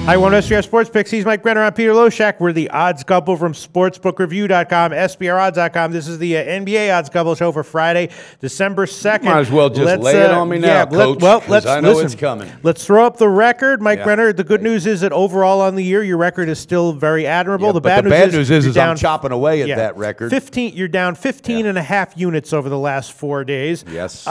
Hi, one SBR Sports Picks. He's Mike Brenner. I'm Peter Loshak. We're the odds couple from sportsbookreview.com, SBRodds.com. This is the NBA odds couple show for Friday, December 2nd. Might as well just lay it on me now, Coach, because I know it's coming. Let's throw up the record. Mike Brenner, the good news is that overall on the year, your record is still very admirable. The bad news is I'm chopping away at that record. You're down 15 and a half units over the last 4 days. Yes.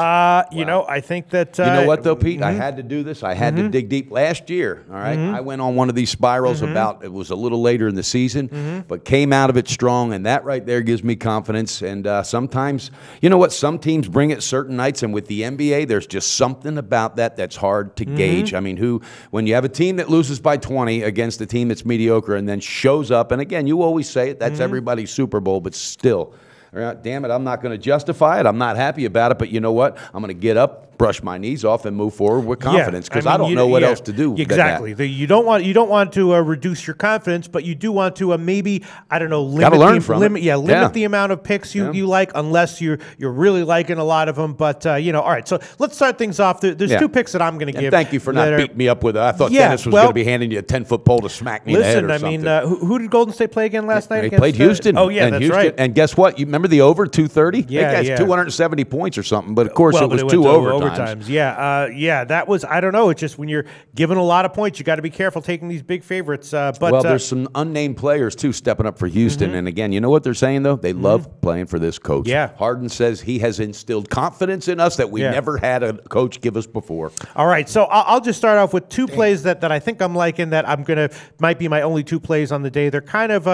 You know, I think that... you know what, though, Pete? I had to do this. I had to dig deep. Last year, all right, I went on one of these spirals it was a little later in the season, but came out of it strong, and that right there gives me confidence. And sometimes, you know what, some teams bring it certain nights, and with the NBA, there's just something about that that's hard to gauge. I mean, when you have a team that loses by 20 against a team that's mediocre and then shows up, and again, you always say it, that's everybody's Super Bowl, but still, damn it, I'm not going to justify it. I'm not happy about it, but you know what? I'm going to get up, brush my knees off, and move forward with confidence because I don't know what else to do. Exactly. You don't want to reduce your confidence, but you do want to maybe, I don't know, limit the amount of picks you like, unless you're really liking a lot of them. But you know, all right. So let's start things off. There's two picks that I'm going to give. Thank you for not beating me up with it. I thought Dennis was going to be handing you a 10-foot pole to smack me in the head or something. Listen, I mean, who did Golden State play again last night? They played Houston. Oh yeah, that's right. And guess what? You remember the over 230? Yeah, it's 270 points or something. But of course, it was two overtimes. Yeah, that was, I don't know. It's just when you're given a lot of points, you got to be careful taking these big favorites. But there's some unnamed players, too, stepping up for Houston. And again, you know what they're saying, though? They love playing for this coach. Yeah. Harden says he has instilled confidence in us that we never had a coach give us before. All right, so I'll just start off with two plays that I think I'm liking that might be my only two plays on the day. They're kind of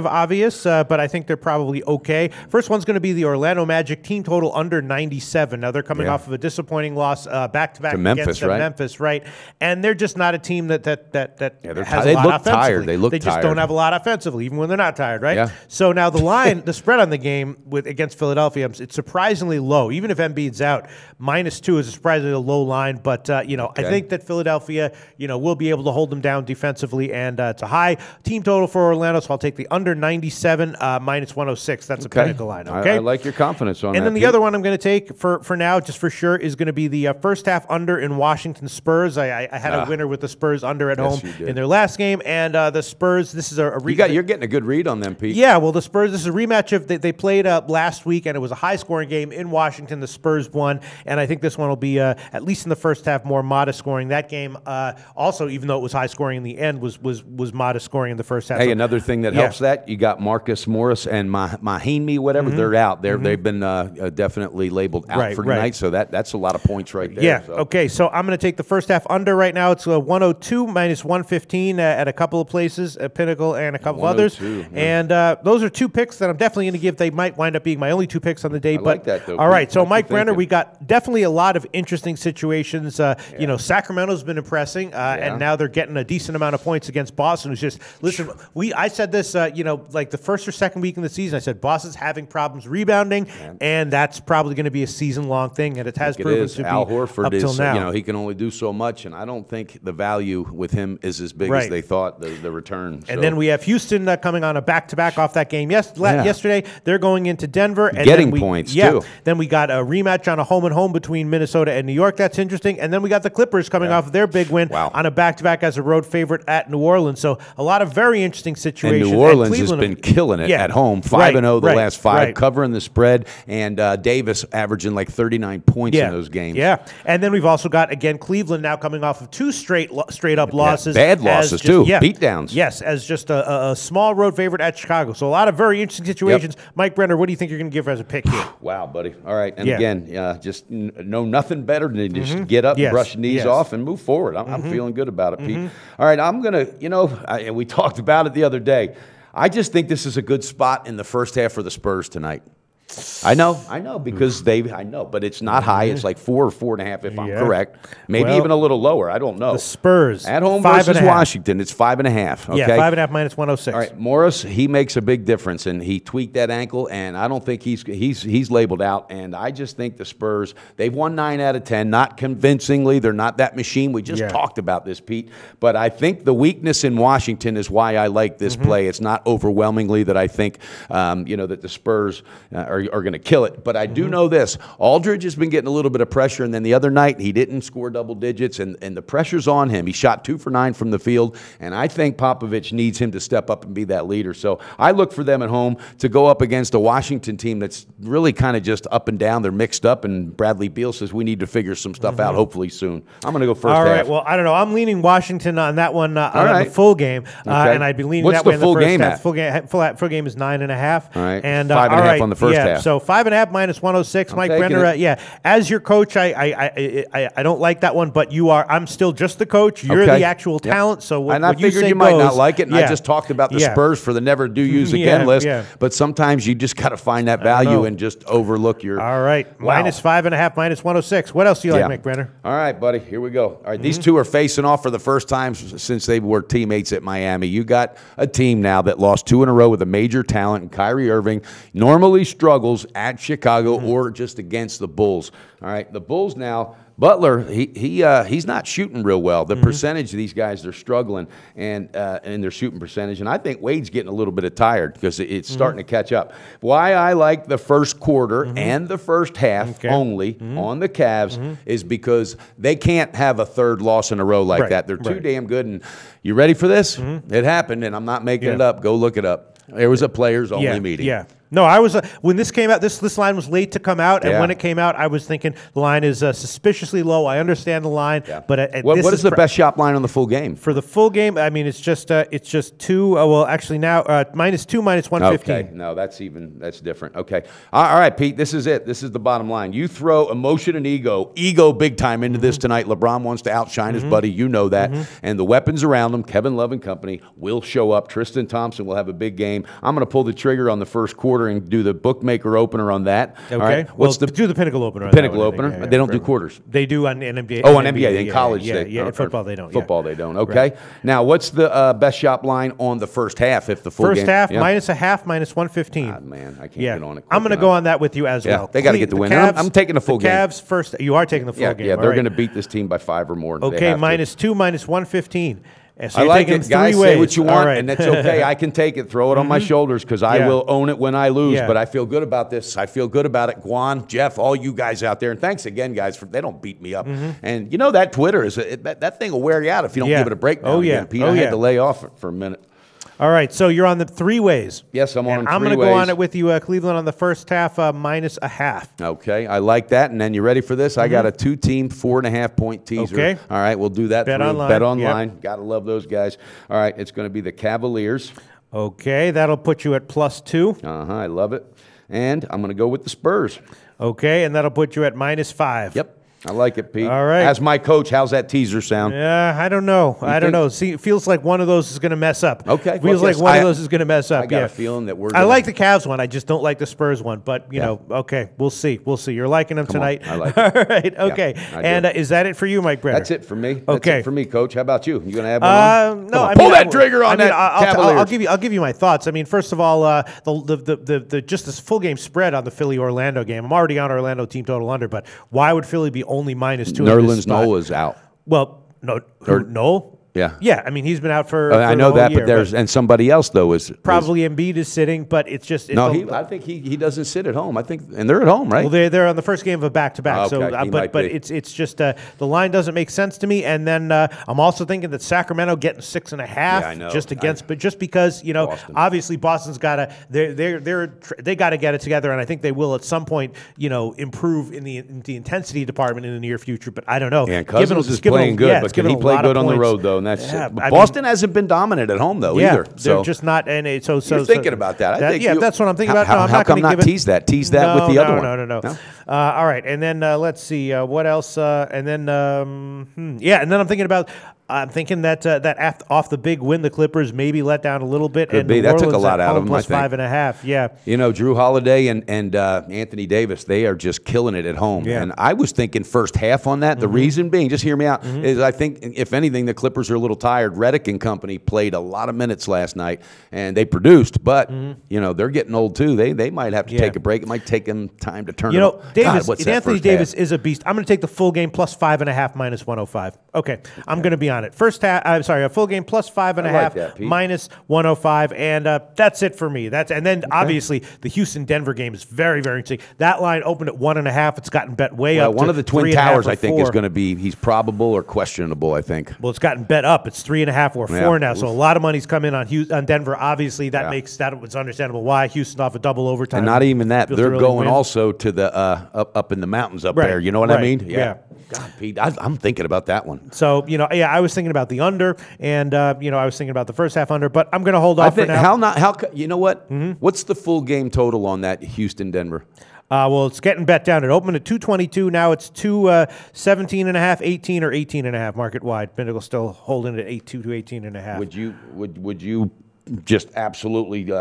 obvious, but I think they're probably okay. First one's going to be the Orlando Magic team total under 97. Now, they're coming off of a disappointing loss back-to-back against Memphis, right? And they're just not a team that has they a lot look offensively. tired. They just don't have a lot offensively, even when they're not tired, right? Yeah. So now the line, the spread on the game against Philadelphia, it's surprisingly low. Even if Embiid's out, -2 is a surprisingly low line. But I think that Philadelphia, will be able to hold them down defensively, and it's a high team total for Orlando. So I'll take the under 97 -106. That's a pinnacle line. Okay, I like your confidence on that. And then the other one I'm going to take for now, just for sure, is going to be the first half under in Washington Spurs. I had a winner with the Spurs under at home in their last game, and the Spurs. This is you're getting a good read on them, Pete. Yeah, well, the Spurs. This is a rematch of they played last week, and it was a high-scoring game in Washington. The Spurs won, and I think this one will be at least in the first half more modest scoring. That game also, even though it was high scoring in the end, was modest scoring in the first half. Hey, another thing that helps that you got Marcus Morris and Mahinmi, whatever they're out. They've been definitely labeled out for tonight, so that's a lot of points right there. Yeah. So. Okay, so I'm going to take the first half under right now. It's 102 -115 at a couple of places, at Pinnacle and a couple others. And those are two picks that I'm definitely going to give. They might wind up being my only two picks on the day. I like that, though. All right, so Mike Brenner, we got definitely a lot of interesting situations. Sacramento's been impressing, and now they're getting a decent amount of points against Boston, who's just, listen, I said this, like the first or second week in the season, I said Boston's having problems rebounding, and that's probably going to be a season-long thing, and it has proven to be Al Horford up till now. He can only do so much, and I don't think the value with him is as big as they thought, the return. And then we have Houston coming on a back-to-back off that game yesterday. They're going into Denver. And getting points, too. Then we got a rematch on a home-and-home between Minnesota and New York. That's interesting. And then we got the Clippers coming off of their big win on a back-to-back as a road favorite at New Orleans. So a lot of very interesting situations. And New Orleans has been killing it at home. 5-0 the last 5, covering the spread, and Davis averaging like 39 points in those games. Yeah. And then we've also got, again, Cleveland now coming off of 2 straight-up losses. Bad losses, too. Beatdowns. Yes, as just a small road favorite at Chicago. So a lot of very interesting situations. Mike Brenner, what do you think you're going to give as a pick here? Wow, buddy. All right. And again, just know nothing better than just get up and brush your knees off and move forward. I'm feeling good about it, Pete. All right, I'm going to, we talked about it the other day. I just think this is a good spot in the first half for the Spurs tonight. I know, because but it's not high. It's like 4 or 4.5 if I'm correct. Maybe even a little lower. I don't know. The Spurs at home versus Washington, it's 5.5. Okay? Yeah, 5.5 -106. All right, Morris, he makes a big difference, and he tweaked that ankle, and I don't think he's labeled out. And I just think the Spurs, they've won 9 out of 10, not convincingly. They're not that machine. We just talked about this, Pete. But I think the weakness in Washington is why I like this play. It's not overwhelmingly that I think, that the Spurs are are going to kill it. But I do know this. Aldridge has been getting a little bit of pressure, and then the other night he didn't score double digits, and the pressure's on him. He shot 2 for 9 from the field, and I think Popovich needs him to step up and be that leader. So I look for them at home to go up against a Washington team that's really kind of just up and down. They're mixed up, and Bradley Beal says we need to figure some stuff out hopefully soon. I'm going to go first All right. half. Well, I don't know. I'm leaning Washington on that one on the full game, and I'd be leaning What's that way the full in the first game half. At? Full game is 9.5. All right. And 5.5 on the first half. So 5.5 minus 106. Mike taking Brenner. it. As your coach, I don't like that one, but I'm still just the coach. You're the actual talent. So what, and I what figured you might not like it. And I just talked about the Spurs for the never do use again list. But sometimes you just got to find that value and just overlook your. All right. Wow. Minus 5.5, minus 106. What else do you like, Mike Brenner? All right, buddy. Here we go. All right, these two are facing off for the first time since they were teammates at Miami. You got a team now that lost 2 in a row with a major talent, and Kyrie Irving normally struggles at Chicago or just against the Bulls. All right, the Bulls now. Butler, he's not shooting real well. The percentage of these guys, they're struggling and in their shooting percentage. And I think Wade's getting a little bit tired because it's starting to catch up. Why I like the first quarter and the first half only on the Cavs is because they can't have a third loss in a row like that. They're too damn good. And you ready for this? It happened, and I'm not making it up. Go look it up. There was a players-only meeting. Yeah. No, I was when this came out. This line was late to come out, and when it came out, I was thinking the line is suspiciously low. I understand the line, but what is the best shot line on the full game? For the full game, I mean, it's just 2. Well, actually now -2, minus 115. Okay, no, that's different. Okay, all right, Pete. This is it. This is the bottom line. You throw emotion and ego big time into this tonight. LeBron wants to outshine his buddy. You know that, and the weapons around him, Kevin Love and company, will show up. Tristan Thompson will have a big game. I'm going to pull the trigger on the first quarter and do the bookmaker opener on that. Okay. All right. Do the Pinnacle opener. Pinnacle opener. They don't do quarters. They do on NBA. Oh, on NBA. In college, in football they don't. Football they don't. Okay. Now, what's the best shot line on the first half? If the full first game, half -0.5, minus 115. God, man, I can't get on it. I'm going to go on that with you as well. They got to get the win. I'm taking the full game. Cavs first. You are taking the full game. Yeah, they're going to beat this team by 5 or more. Okay, -2, minus 115. So I like it, guys. Say what you want, right. and that's okay. I can take it. Throw it on my shoulders because I will own it when I lose. But I feel good about this. I feel good about it. Guan, Jeff, all you guys out there, and thanks again, guys. They don't beat me up. And you know that Twitter is that thing will wear you out if you don't give it a break. Now again, Pete, I had to lay off for a minute. All right, so you're on the 3 ways. Yes, I'm on 3 ways. I'm going to go on it with you, Cleveland, on the first half, -0.5. Okay, I like that. And then you ready for this? I got a 2-team, 4.5-point teaser. Okay. All right, we'll do that. Bet online. Bet online. Yep. Got to love those guys. All right, it's going to be the Cavaliers. Okay, that'll put you at +2. I love it. And I'm going to go with the Spurs. Okay, and that'll put you at -5. Yep. I like it, Pete. All right. As my coach, how's that teaser sound? Yeah, I don't know. I don't know. See, it feels like one of those is going to mess up. Okay. Feels like one of those is going to mess up. I got a feeling that we're I like the Cavs one. I just don't like the Spurs one. But, you know, okay, we'll see. We'll see. You're liking them tonight. I like it. All right. Okay. Yeah, and is that it for you, Mike Brenner? That's it for me. Okay. That's it for me, Coach. How about you? You going to add one on? No. Pull that trigger on that Cavaliers. I'll give you my thoughts. I mean, first of all, the just this full game spread on the Philly-Orlando game. I'm already on Orlando team total under, but why would Philly be only -2? Nerlens Noel is out. Well, Noel? Yeah. Yeah, I mean, he's been out for I know the whole that, year, but and somebody else, though, is probably Embiid is sitting, but it's just... I think he doesn't sit at home. I think, and they're at home, right? Well, they're on the first game of a back-to-back. Okay, but it's just the line doesn't make sense to me. And then I'm also thinking that Sacramento getting 6.5 just because, you know, Boston. Obviously Boston's got to they got to get it together, and I think they will at some point, you know, improve in the intensity department in the near future. But I don't know. Yeah, Cousins is playing good, but can he play good on the road though? And that's Boston hasn't been dominant at home though either. So they're just not. And you're thinking about that. That's what I'm thinking about. How come not tease that? Tease that with the other one. No. All right, and then let's see what else. And then and then I'm thinking about. I'm thinking that off the big win, the Clippers maybe let down a little bit. Could be. That took a lot out of them, I think. +5.5. Yeah. You know, Drew Holiday and Anthony Davis, they are just killing it at home. Yeah. And I was thinking first half on that. The reason being, just hear me out, is I think, if anything, the Clippers are a little tired. Reddick and company played a lot of minutes last night, and they produced. But, you know, they're getting old, too. They might have to take a break. It might take them time to turn it up. Anthony Davis is a beast. I'm going to take the full game +5.5 -105. Okay. I'm going to be honest. on it. First half, I'm sorry, a full game plus 5.5, that, Pete. minus 105, and that's it for me. And then obviously the Houston-Denver game is very, very interesting. That line opened at 1.5. It's gotten bet way up. One to of the Twin 3.5 Towers, or I think, 4. is going to be he's probable or questionable. I think. Well, it's gotten bet up. It's 3.5 or 4 now. So a lot of money's come in on Denver. Obviously, that was understandable why Houston off a double overtime. And not even that. They're really going win. Also to the up in the mountains up there. You know what I mean? Yeah. God, Pete, I'm thinking about that one. So, I was thinking about the under, and, I was thinking about the first half under, but I'm going to hold off for now. You know what? What's the full game total on that Houston-Denver? Well, it's getting bet down. It opened at 222. Now it's 217.5, 18 or 18.5 market wide. Pinnacle still holding it at 8.2 to 18.5. Would you just absolutely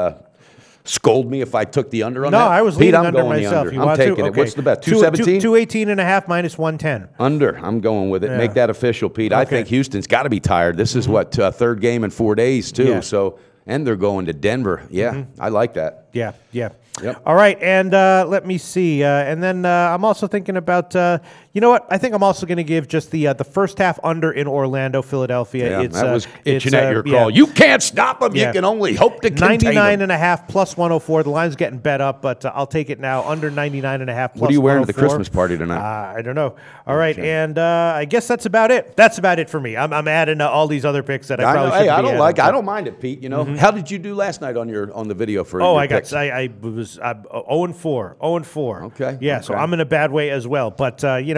scold me if I took the under on that? No, I was Pete, leading I'm under going myself. The under. You I'm want taking to? it. Okay. What's the bet? 217? 218.5 minus 110. Under. I'm going with it. Yeah. Make that official, Pete. Okay. I think Houston's got to be tired. This is what, third game in 4 days, too. Yeah. So, and they're going to Denver. Yeah, I like that. Yeah. Yep. All right, and let me see. And then I'm also thinking about, you know what? I think I'm also going to give just the first half under in Orlando, Philadelphia. Yeah, that was itching at your call. You can't stop them. You can only hope to contain them. 99.5 plus 104. The line's getting bet up, but I'll take it now. Under 99.5 plus What are you wearing to the 104. Christmas party tonight? I don't know. All right, and I guess that's about it. That's about it for me. I'm adding all these other picks that I probably shouldn't be adding. I don't mind it, Pete. How did you do last night on the video for? Oh, your I picks? I was 0-4. 0-4. Okay. Yeah, okay. so I'm in a bad way as well. But I'm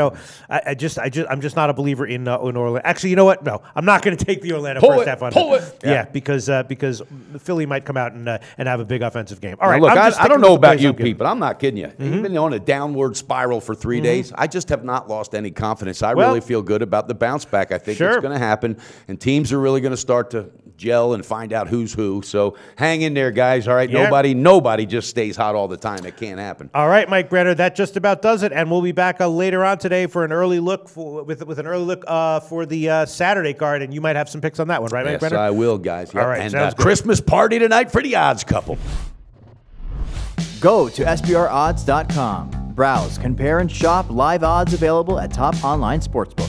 just not a believer in Orlando. Actually, you know what? No, I'm not going to take the Orlando first half under. Pull it. Yeah, because Philly might come out and have a big offensive game. All right. Now, look, I don't know about you, Pete, Pete, but I'm not kidding you. Even on a downward spiral for 3 days, I just have not lost any confidence. I really feel good about the bounce back. I think it's going to happen, and teams are really going to start to gel and find out who's who. So hang in there, guys. All right, nobody just stays hot all the time. It can't happen. All right, Mike Brenner, that just about does it, and we'll be back later on today for an early look with an early look for the Saturday card, and you might have some picks on that one, right, Mike Brenner? Yes, I will, guys. Yep. All right, and sounds good. Christmas party tonight for the odds couple. Go to SBRodds.com. Browse, compare, and shop live odds available at top online sportsbooks.